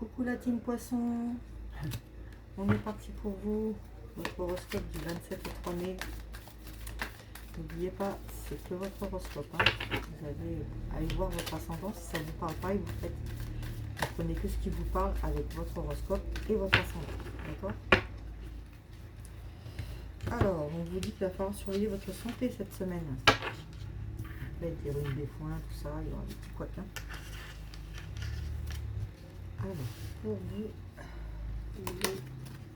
Coucou la team poisson, on est parti pour vous, votre horoscope du 27 au 3 mai. N'oubliez pas, c'est que votre horoscope, hein. Vous allez aller voir votre ascendant, si ça ne vous parle pas, et vous prenez que ce qui vous parle avec votre horoscope et votre ascendant, d'accord? Alors, on vous dit qu'il va falloir surveiller votre santé cette semaine. Avec des rhumes, des foins, tout ça, il y aura des petits couacs, hein. Alors, pour vous, les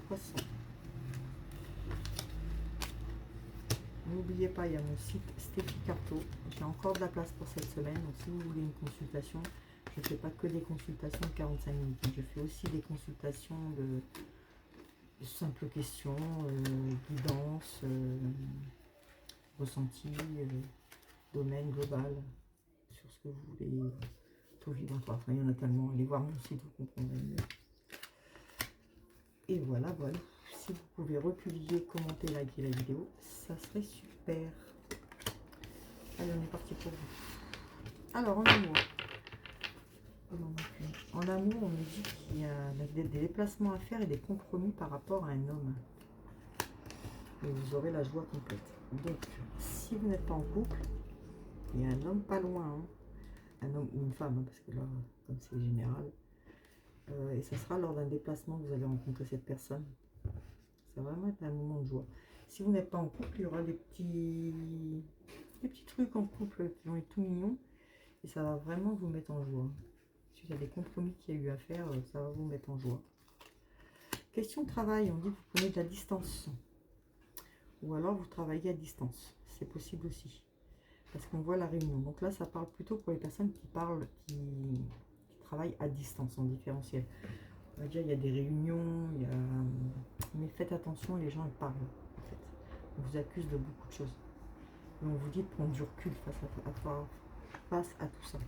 poissons. N'oubliez pas, il y a mon site Stéphie Carto. J'ai encore de la place pour cette semaine. Donc, si vous voulez une consultation, je ne fais pas que des consultations de 45 minutes. Je fais aussi des consultations de simples questions, guidance, ressenti, domaine global, sur ce que vous voulez, tout vibratoire. Enfin, il y en a tellement. Allez voir mon site, vous comprendrez mieux. Et voilà, voilà. Si vous pouvez republier, commenter, liker la vidéo, ça serait super. Allez, on est parti pour vous. Alors, en amour. En amour, on nous dit qu'il y a des déplacements à faire et des compromis par rapport à un homme. Et vous aurez la joie complète. Donc, si vous n'êtes pas en couple, il y a un homme pas loin. Hein. Un homme ou une femme, hein, parce que là, comme c'est général. Et ça sera lors d'un déplacement que vous allez rencontrer cette personne. Ça va vraiment être un moment de joie. Si vous n'êtes pas en couple, il y aura des petits trucs en couple qui vont être tout mignons. Et ça va vraiment vous mettre en joie. Suite à des compromis qu'il y a eu à faire, ça va vous mettre en joie. Question de travail, on dit que vous prenez de la distance. Ou alors vous travaillez à distance. C'est possible aussi. Parce qu'on voit la réunion. Donc là, ça parle plutôt pour les personnes qui travaillent à distance, en différentiel. On va dire, il y a des réunions, mais faites attention, les gens ils parlent. En fait. On vous accuse de beaucoup de choses. Et on vous dit de prendre du recul face à tout ça.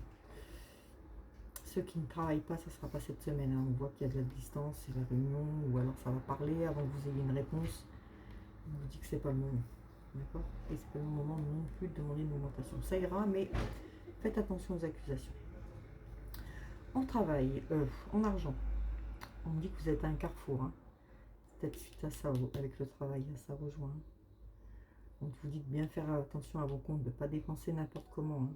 Ceux qui ne travaillent pas, ça ne sera pas cette semaine. Hein. On voit qu'il y a de la distance, c'est la réunion, ou alors ça va parler avant que vous ayez une réponse. On vous dit que c'est pas le moment. D'accord? Et c'est pas le moment non plus de demander une augmentation. Ça ira, mais faites attention aux accusations. En travail, en argent, on me dit que vous êtes à un carrefour. Hein. Peut-être suite à ça, avec le travail, ça rejoint. Donc vous dites bien faire attention à vos comptes, de ne pas dépenser n'importe comment.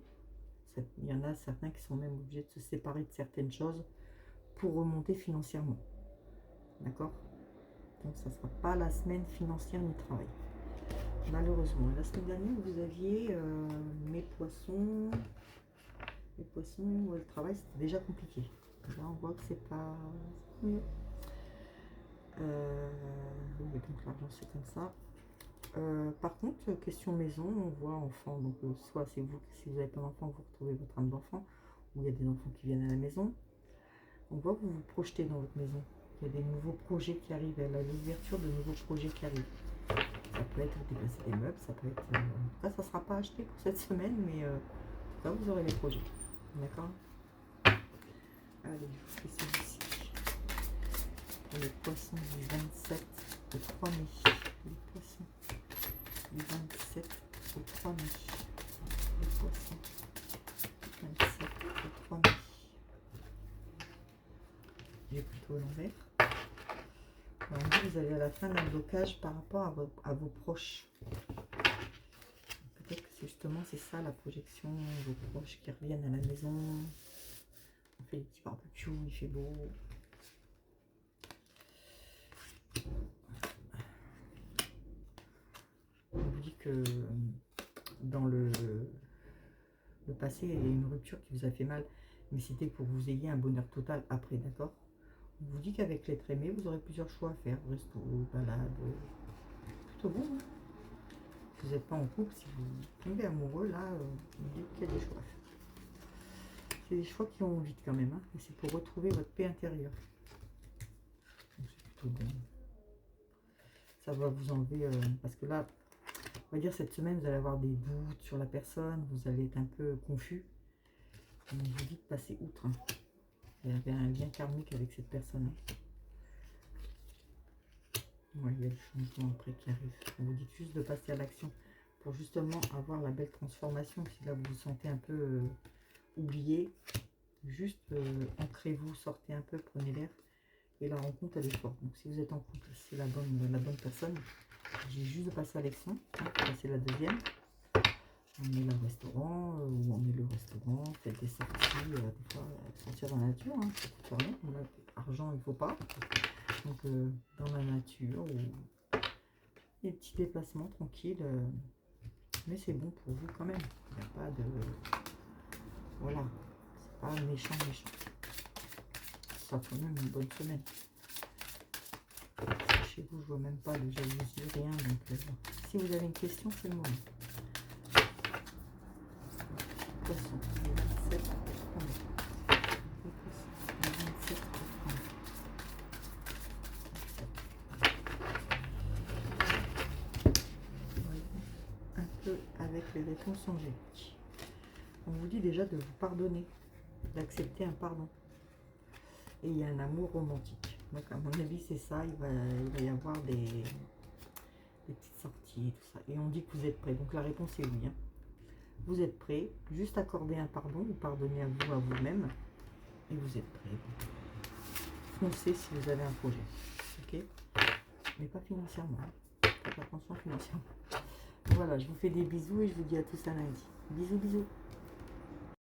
Hein. Il y en a certains qui sont même obligés de se séparer de certaines choses pour remonter financièrement. D'accord? Donc ça ne sera pas la semaine financière ni travail. Malheureusement. La semaine dernière, vous aviez mes poissons. Les poissons, le travail, c'était déjà compliqué. Là, on voit que c'est pas mieux. Oui, donc l'argent, c'est comme ça. Par contre, question maison, on voit enfant. Donc, soit c'est vous, si vous n'avez pas d'enfant, vous retrouvez votre âme d'enfant, ou il y a des enfants qui viennent à la maison. On voit que vous vous projetez dans votre maison. Il y a des nouveaux projets qui arrivent, il y a l'ouverture de nouveaux projets qui arrivent. Ça peut être déplacer des meubles, ça peut être... en tout cas, ça ne sera pas acheté pour cette semaine, mais en tout cas, vous aurez les projets. D'accord? Allez, je vous fais celui-ci. Pour les poissons du 27 au 3 mai. Les poissons du 27 au 3 mai. Les poissons du 27 au 3 mai. J'ai plutôt l'envers. Alors, vous avez à la fin d'un blocage par rapport à vos proches. Peut-être que justement c'est ça la projection, vos proches qui reviennent à la maison. On fait des petits barbecues, il fait beau. On vous dit que dans le passé, il y a une rupture qui vous a fait mal, mais c'était pour que vous ayez un bonheur total après, d'accord? On vous dit qu'avec l'être aimé, vous aurez plusieurs choix à faire, resto, balade, plutôt bon. Hein, si vous n'êtes pas en couple, si vous tombez amoureux, là, on vous dit qu'il y a des choix à faire. C'est des choix qui vont vite quand même, hein, et c'est pour retrouver votre paix intérieure. Donc c'est plutôt bon. Ça va vous enlever, parce que là, on va dire cette semaine, vous allez avoir des doutes sur la personne, vous allez être un peu confus. On vous dit de passer outre. Hein. Il y avait un lien karmique avec cette personne. Hein. Ouais, il y a le changement après qui arrive. On vous dit juste de passer à l'action pour justement avoir la belle transformation. Si là vous vous sentez un peu oublié, Juste ancrez-vous, sortez un peu, prenez l'air. Et la rencontre, elle est forte. Donc si vous êtes en couple, c'est la bonne personne. J'ai juste de passer à l'élection. C'est la deuxième. On est là au restaurant, ou on est le restaurant, faites des sorties, des fois sortir dans la nature, hein, ça coûte rien. Bon, là, argent, il ne faut pas. Donc dans la nature, ou des petits déplacements tranquilles. Mais c'est bon pour vous quand même. Il n'y a pas de... Voilà. C'est pas méchant. Ça fait quand même une bonne semaine. Chez vous, je vois même pas de jalousie, rien. Donc si vous avez une question, c'est le moment. Poisson, le 27 pour prendre. Le poisson, le 27 pour prendre. Un peu avec les réponses angéliques. On vous dit déjà de vous pardonner, d'accepter un pardon. Et il y a un amour romantique. Donc à mon avis, c'est ça. Il va y avoir des petites sorties, tout ça. Et on dit que vous êtes prêts. Donc la réponse est oui. Hein. Vous êtes prêts. Juste accorder un pardon. Vous pardonnez à vous, à vous-même. Et vous êtes prêts. Foncez si vous avez un projet. Ok. Mais pas financièrement. Faites attention financièrement. Voilà, je vous fais des bisous et je vous dis à tous à lundi. Bisous, bisous.